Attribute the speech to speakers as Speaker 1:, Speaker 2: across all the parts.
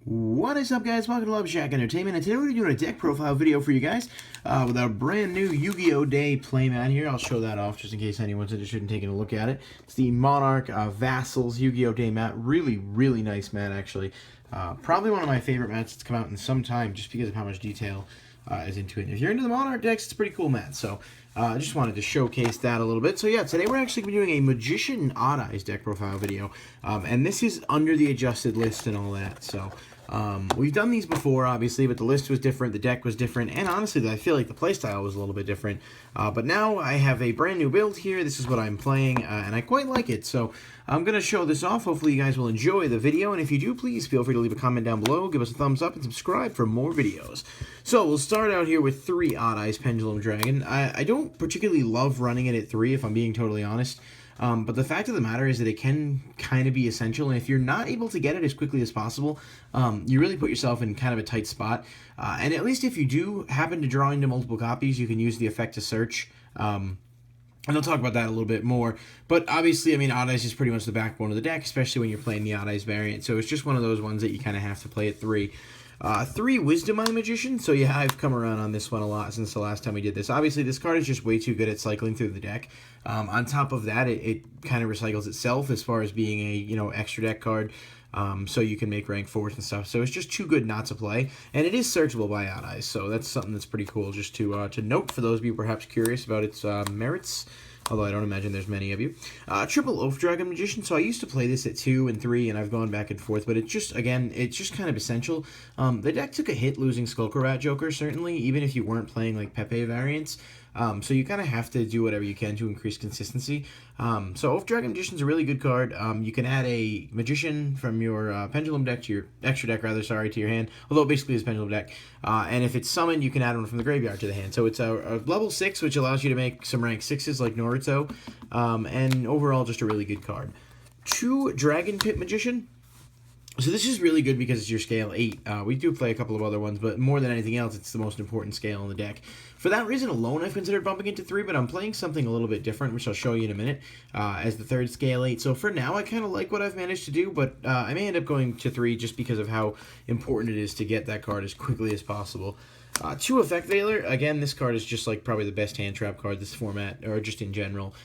Speaker 1: What is up, guys? Welcome to Loveshack Entertainment, and today we're doing a deck profile video for you guys with our brand new Yu-Gi-Oh! Day playmat here. I'll show that off just in case anyone's interested in taking a look at it. It's the Monarch Vassals Yu-Gi-Oh! Day mat. Really, really nice mat, actually. Probably one of my favorite mats that's come out in some time just because of how much detail is into it. And if you're into the Monarch decks, it's a pretty cool mat. So I just wanted to showcase that a little bit. So yeah, today we're actually going to be doing a Magician Odd Eyes deck profile video. And this is under the adjusted list and all that. So we've done these before, obviously, but the list was different, the deck was different, and honestly, I feel like the playstyle was a little bit different. But now I have a brand new build here. This is what I'm playing, and I quite like it. So I'm going to show this off. Hopefully you guys will enjoy the video, and if you do, please feel free to leave a comment down below, give us a thumbs up, and subscribe for more videos. So we'll start out here with 3 Odd Eyes Pendulum Dragon. I don't particularly love running it at 3, if I'm being totally honest. But the fact of the matter is that it can kind of be essential, and if you're not able to get it as quickly as possible, you really put yourself in kind of a tight spot. And at least if you do happen to draw into multiple copies, you can use the effect to search. And I'll talk about that a little bit more. But obviously, I mean, Odd Eyes is pretty much the backbone of the deck, especially when you're playing the Odd Eyes variant. So it's just one of those ones that you kind of have to play at 3. 3 Wisdom Eye Magician. So yeah, I've come around on this one a lot since the last time we did this. Obviously, this card is just way too good at cycling through the deck. On top of that, it kind of recycles itself as far as being a extra deck card. So you can make rank 4s and stuff. So it's just too good not to play, and it is searchable by Odd Eyes. So that's something that's pretty cool just to note for those of you perhaps curious about its merits. Although I don't imagine there's many of you. Triple Oath Dragon Magician. So I used to play this at 2 and 3, and I've gone back and forth. But it's just, again, it's just kind of essential. The deck took a hit losing Skullcrobat Joker, certainly, even if you weren't playing like Pepe variants. So you kind of have to do whatever you can to increase consistency. So Oath Dragon Magician's a really good card. You can add a Magician from your Pendulum deck to your extra deck, rather, sorry, to your hand. Although it basically is Pendulum deck. And if it's summoned, you can add one from the graveyard to the hand. So it's a level 6, which allows you to make some rank 6s like Naruto. And overall, just a really good card. 2 Dragon Pit Magician. So this is really good because it's your scale 8. We do play a couple of other ones, but more than anything else, it's the most important scale in the deck. For that reason alone, I've considered bumping into 3, but I'm playing something a little bit different, which I'll show you in a minute, as the 3rd scale 8. So for now, I kind of like what I've managed to do, but I may end up going to 3 just because of how important it is to get that card as quickly as possible. 2 Effect Veiler. Again, this card is just like probably the best hand trap card this format, or just in general.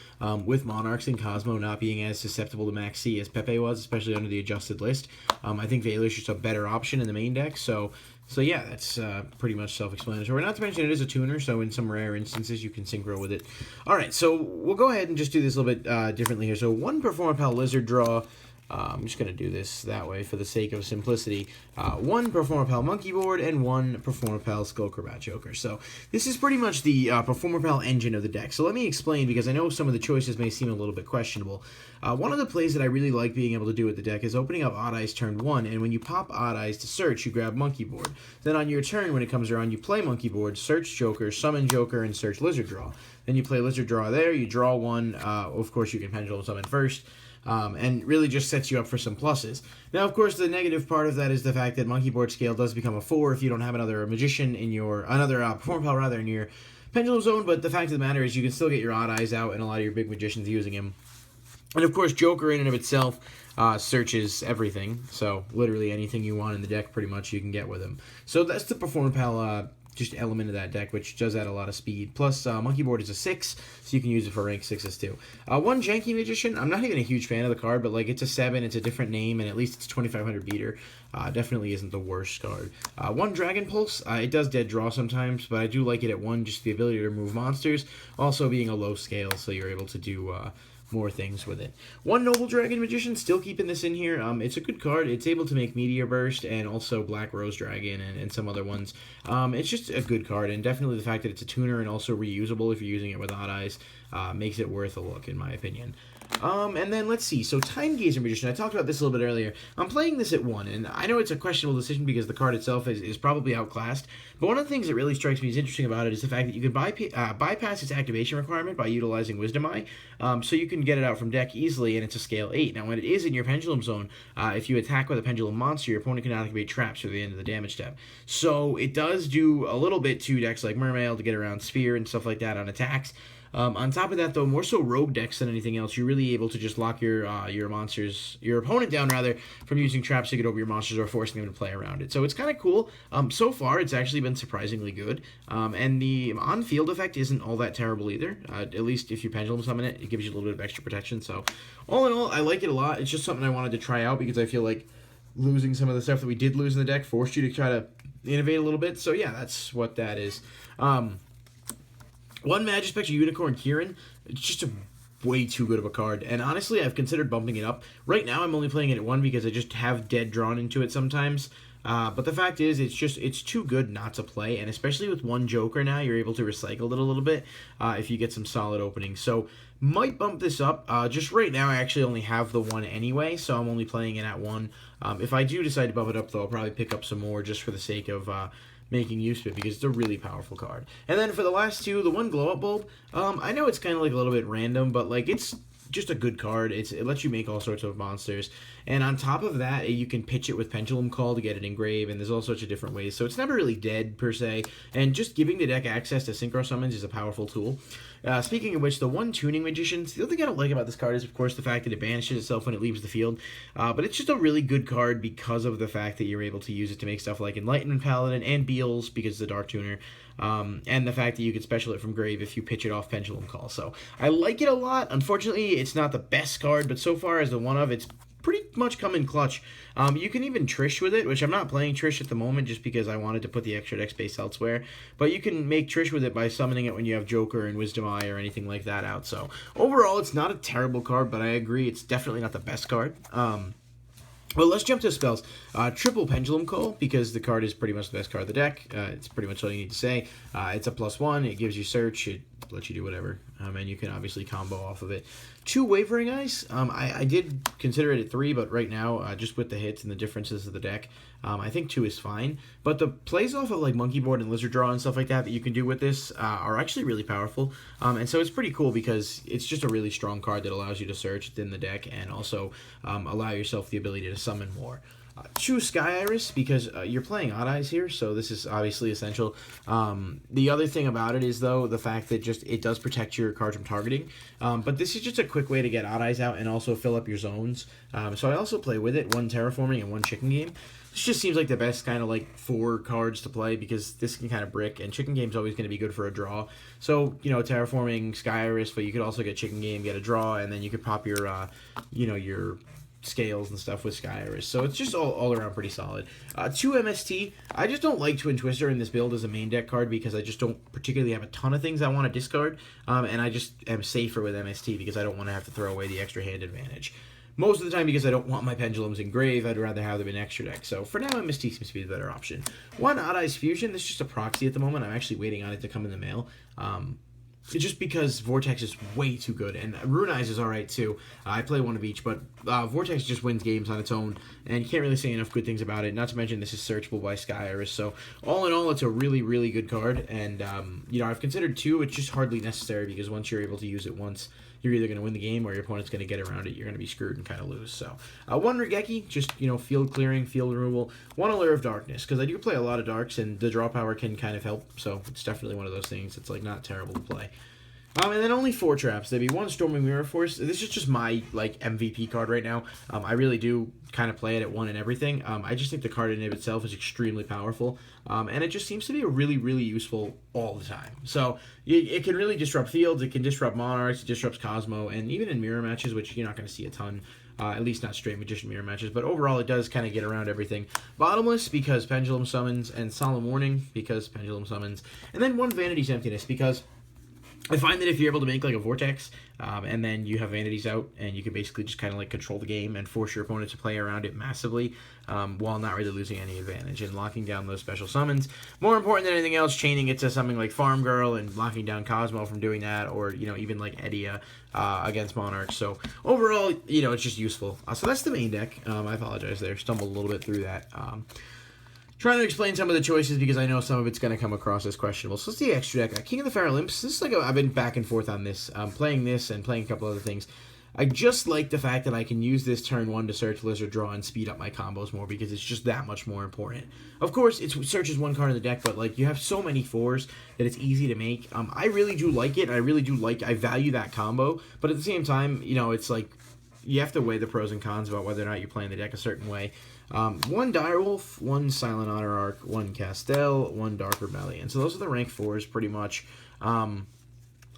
Speaker 1: With Monarchs and Cosmo not being as susceptible to Max C as Pepe was, especially under the adjusted list, I think Veiler is just a better option in the main deck. So yeah, that's pretty much self-explanatory. Not to mention it is a tuner, so in some rare instances you can synchro with it. Alright, so we'll go ahead and just do this a little bit differently here. So 1 Performapal Lizard draw. I'm just going to do this that way for the sake of simplicity. 1 Performapal Monkey Board and 1 Performapal Skullcrobat Joker. So this is pretty much the Performapal engine of the deck. So let me explain, because I know some of the choices may seem a little bit questionable. One of the plays that I really like being able to do with the deck is opening up Odd Eyes turn 1, and when you pop Odd Eyes to search, you grab Monkey Board. Then on your turn, when it comes around, you play Monkey Board, search Joker, summon Joker, and search Lizard Draw. Then you play Lizard Draw there, you draw 1. Of course, you can Pendulum Summon first. And really just sets you up for some pluses. Now, of course, the negative part of that is the fact that Monkey Board scale does become a 4 if you don't have another Magician in your, Performapal rather, in your Pendulum Zone, but the fact of the matter is you can still get your Odd Eyes out and a lot of your big Magicians using him. And of course, Joker in and of itself searches everything, so literally anything you want in the deck pretty much you can get with him. So that's the Performapal just element of that deck, which does add a lot of speed. Plus, Monkey Board is a 6, so you can use it for rank 6s too. 1 Janky Magician. I'm not even a huge fan of the card, but like it's a 7, it's a different name, and at least it's 2500 beater. Definitely isn't the worst card. 1 Dragon Pulse. It does dead draw sometimes, but I do like it at 1, just the ability to remove monsters. Also being a low scale, so you're able to do more things with it. 1 Noble Dragon Magician, still keeping this in here. It's a good card. It's able to make Meteor Burst and also Black Rose Dragon and some other ones. It's just a good card, and definitely the fact that it's a tuner and also reusable if you're using it with Odd Eyes makes it worth a look, in my opinion. And then let's see. So Time Gazer Magician, I talked about this a little bit earlier. I'm playing this at 1, and I know it's a questionable decision because the card itself is probably outclassed. But one of the things that really strikes me as interesting about it is the fact that you can bypass its activation requirement by utilizing Wisdom Eye. So you can get it out from deck easily, and it's a scale 8. Now, when it is in your Pendulum Zone, if you attack with a Pendulum monster, your opponent can activate traps through the end of the damage step. So it does do a little bit to decks like Mermail to get around Sphere and stuff like that on attacks. On top of that, though, more so rogue decks than anything else, you're really able to just lock your opponent down rather, from using traps to get over your monsters or forcing them to play around it. So it's kind of cool. So far, it's actually been surprisingly good. And the on-field effect isn't all that terrible either. At least if you pendulum summon it, it gives you a little bit of extra protection. So all in all, I like it a lot. It's just something I wanted to try out because I feel like losing some of the stuff that we did lose in the deck forced you to try to innovate a little bit. So yeah, that's what that is. One Magispectre Unicorn Kieran, it's just a way too good of a card, and honestly I've considered bumping it up. Right now I'm only playing it at 1 because I just have dead drawn into it sometimes. But the fact is, it's too good not to play, and especially with 1 Joker now, you're able to recycle it a little bit if you get some solid openings. So might bump this up. Just right now I actually only have the 1 anyway, so I'm only playing it at 1. If I do decide to bump it up, though, I'll probably pick up some more just for the sake of making use of it, because it's a really powerful card. And then for the last 2, the 1 Glow Up Bulb, I know it's kind of like a little bit random, but like it's just a good card. It lets you make all sorts of monsters, and on top of that, you can pitch it with Pendulum Call to get it engrave, and there's all sorts of different ways. So it's never really dead per se, and just giving the deck access to synchro summons is a powerful tool. Speaking of which, the 1 Tuning Magicians, the other thing I don't like about this card is, of course, the fact that it banishes itself when it leaves the field. But it's just a really good card because of the fact that you're able to use it to make stuff like Enlightenment Paladin and Beals, because it's a Dark Tuner. And the fact that you can special it from grave if you pitch it off Pendulum Call. So I like it a lot. Unfortunately, it's not the best card, but so far as the one of, it's pretty much come in clutch. You can even Trish with it, which I'm not playing Trish at the moment just because I wanted to put the extra deck space elsewhere. But you can make Trish with it by summoning it when you have Joker and Wisdom Eye or anything like that out. So overall, it's not a terrible card, but I agree it's definitely not the best card. Well, let's jump to spells. Triple Pendulum Call, because the card is pretty much the best card of the deck. It's pretty much all you need to say. It's a +1. It gives you search. It lets you do whatever. And you can obviously combo off of it. 2 Wavering Eyes. I did consider it at 3, but right now, just with the hits and the differences of the deck, I think 2 is fine. But the plays off of like Monkey Board and Lizard Draw and stuff like that you can do with this are actually really powerful. And so it's pretty cool because it's just a really strong card that allows you to search within the deck and also allow yourself the ability to summon more. Choose Sky Iris because you're playing Odd Eyes here, so this is obviously essential. The other thing about it is, though, the fact that just it does protect your card from targeting. But this is just a quick way to get Odd Eyes out and also fill up your zones. So I also play with it, 1 Terraforming and 1 Chicken Game. This just seems like the best kind of like 4 cards to play because this can kind of brick, and Chicken Game's always going to be good for a draw. So, you know, Terraforming, Sky Iris, but you could also get Chicken Game, get a draw, and then you could pop your, your scales and stuff with Sky Iris. So it's just all around pretty solid. 2 MST. I just don't like Twin Twister in this build as a main deck card because I just don't particularly have a ton of things I want to discard. And I just am safer with MST because I don't want to have to throw away the extra hand advantage. Most of the time, because I don't want my pendulums in grave, I'd rather have them in extra deck. So for now, MST seems to be the better option. 1 Odd Eyes Fusion. This is just a proxy at the moment. I'm actually waiting on it to come in the mail. Just because Vortex is way too good, and Rune Eyes is alright too. I play 1 of each, but Vortex just wins games on its own, and you can't really say enough good things about it. Not to mention this is searchable by Sky Iris, so all in all, it's a really, really good card. And I've considered 2. It's just hardly necessary because once you're able to use it once, you're either going to win the game or your opponent's going to get around it. You're going to be screwed and kind of lose. So 1 Regeki, just field clearing, field removal. 1 Allure of Darkness, because I do play a lot of darks, and the draw power can kind of help. So it's definitely one of those things. It's like not terrible to play. And then only 4 traps. There'd be 1 Storming Mirror Force. This is just my like MVP card right now. I really do kind of play it at 1 and everything. I just think the card in itself is extremely powerful, and it just seems to be really, really useful all the time. So it can really disrupt fields. It can disrupt monarchs. It disrupts Cosmo, and even in mirror matches, which you're not going to see a ton. At least not straight Magician mirror matches, but overall it does kind of get around everything. Bottomless because Pendulum Summons, and Solemn Warning because Pendulum Summons, and then 1 Vanity's Emptiness because I find that if you're able to make like a Vortex, and then you have Vanities out, and you can basically just kind of like control the game and force your opponent to play around it massively, while not really losing any advantage and locking down those special summons. More important than anything else, chaining it to something like Farm Girl and locking down Cosmo from doing that, or even like Edia against Monarchs. So overall, it's just useful. So that's the main deck. I apologize there, stumbled a little bit through that. Trying to explain some of the choices because I know some of it's going to come across as questionable. So let's see extra deck. King of the Pharaoh Imps. This is like I've been back and forth on this. Playing this and playing a couple other things. I just like the fact that I can use this turn 1 to search, lizard, draw, and speed up my combos more because it's just that much more important. Of course, it searches one card in the deck, but like you have so many 4s that it's easy to make. I really do like it. I value that combo, but at the same time, you know, it's like you have to weigh the pros and cons about whether or not you're playing the deck a certain way. 1 Direwolf, 1 Silent Honor Arc, 1 Castell, 1 Dark Rebellion. So those are the rank 4s pretty much.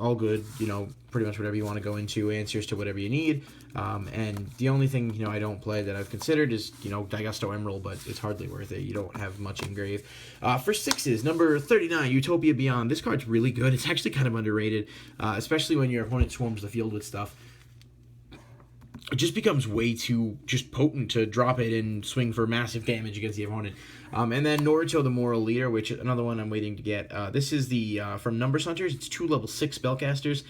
Speaker 1: All good, you know, pretty much whatever you want to go into, answers to whatever you need. And the only thing, you know, I don't play that I've considered is, you know, Daigusto Emerald, but it's hardly worth it. You don't have much engrave. For 6s, number 39, Utopia Beyond. This card's really good. It's actually kind of underrated, especially when your opponent swarms the field with stuff. It just becomes way too just potent to drop it and swing for massive damage against the opponent. And then Naruto the Moral Leader, which is another one I'm waiting to get. This is the from Numbers Hunters. It's 2 level 6 spellcasters.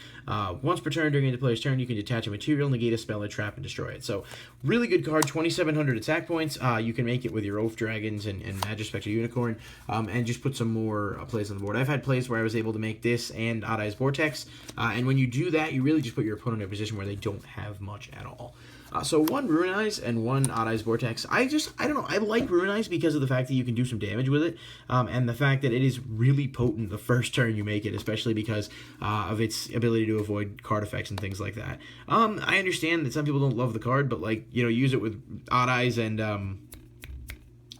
Speaker 1: Once per turn during the player's turn, you can detach a material, negate a spell, or trap, and destroy it. So really good card. 2,700 attack points. You can make it with your Oath Dragons and Magispectre Unicorn, and just put some more plays on the board. I've had plays where I was able to make this and Odd Eyes Vortex, and when you do that, you really just put your opponent in a position where they don't have much at all. So 1 Ruin Eyes and 1 Odd Eyes Vortex. I don't know. I like Ruin Eyes because of the fact that you can do some damage with it, and the fact that it is really potent the first turn you make it, especially because of its ability to avoid card effects and things like that. I understand that some people don't love the card, but like, you know, use it with Odd Eyes and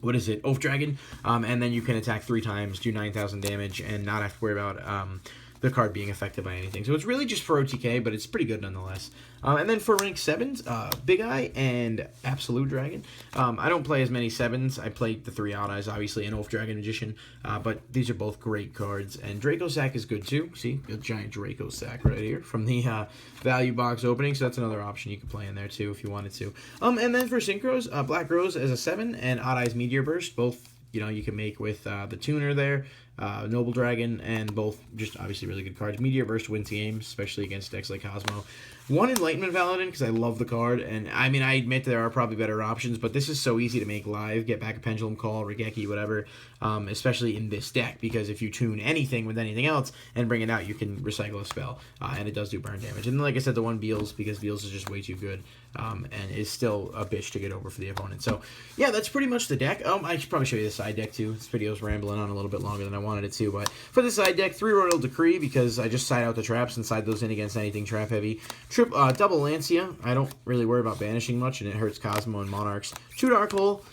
Speaker 1: what is it, Oath Dragon, and then you can attack 3 times, do 9,000 damage, and not have to worry about the card being affected by anything. So it's really just for OTK, but it's pretty good nonetheless. And then for rank 7s, Big Eye and Absolute Dragon. I don't play as many 7s. I played the 3 Odd Eyes, obviously, and Oath Dragon Magician, but these are both great cards. And Draco Sack is good too. See, a giant Draco Sack right here from the value box opening, so that's another option you could play in there too if you wanted to. And then for Synchros, Black Rose as a 7 and Odd Eyes Meteor Burst, both, you know, you can make with the tuner there, Noble Dragon, and both just obviously really good cards. Meteor Burst wins games, especially against decks like Cosmo. 1 Enlightenment Paladin, because I love the card, and I mean, I admit there are probably better options, but this is so easy to make live. Get back a Pendulum Call, Regeki, whatever, especially in this deck, because if you tune anything with anything else and bring it out, you can recycle a spell, and it does do burn damage. And then, like I said, the 1 Beals, because Beals is just way too good, and is still a bitch to get over for the opponent. So, yeah, that's pretty much the deck. I should probably show you the side deck, too. This video's rambling on a little bit longer than I wanted it to, but for the side deck, 3 Royal Decree, because I just side out the traps and side those in against anything trap heavy. Double Lancia, I don't really worry about banishing much, and it hurts Cosmo and Monarchs. 2 Dark Hole,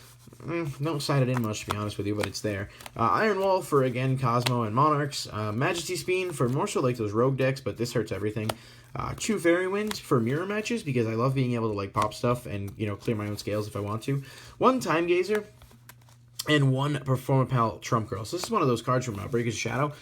Speaker 1: don't side it in much, to be honest with you, but it's there. Iron Wall for, again, Cosmo and Monarchs. Majesty Speen for more so like those rogue decks, but this hurts everything. 2 Fairy Wind for mirror matches, because I love being able to like pop stuff and, you know, clear my own scales if I want to. 1 Time Gazer, and 1 Performapal Trump Girl. So this is one of those cards from Breaker's Shadow.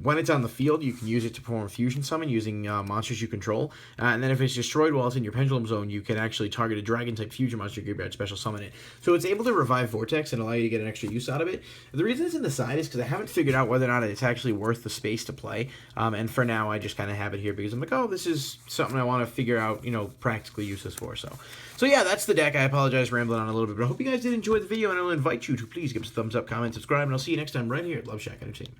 Speaker 1: When it's on the field, you can use it to perform a fusion summon using monsters you control. And then if it's destroyed while it's in your Pendulum Zone, you can actually target a Dragon-type fusion monster graveyard, special summon it. So it's able to revive Vortex and allow you to get an extra use out of it. The reason it's in the side is because I haven't figured out whether or not it's actually worth the space to play. And for now, I just kind of have it here because I'm like, oh, this is something I want to figure out, you know, practically use this for. So yeah, that's the deck. I apologize rambling on a little bit, but I hope you guys did enjoy the video, and I'll invite you to please give us a thumbs up, comment, subscribe, and I'll see you next time right here at Loveshack Entertainment.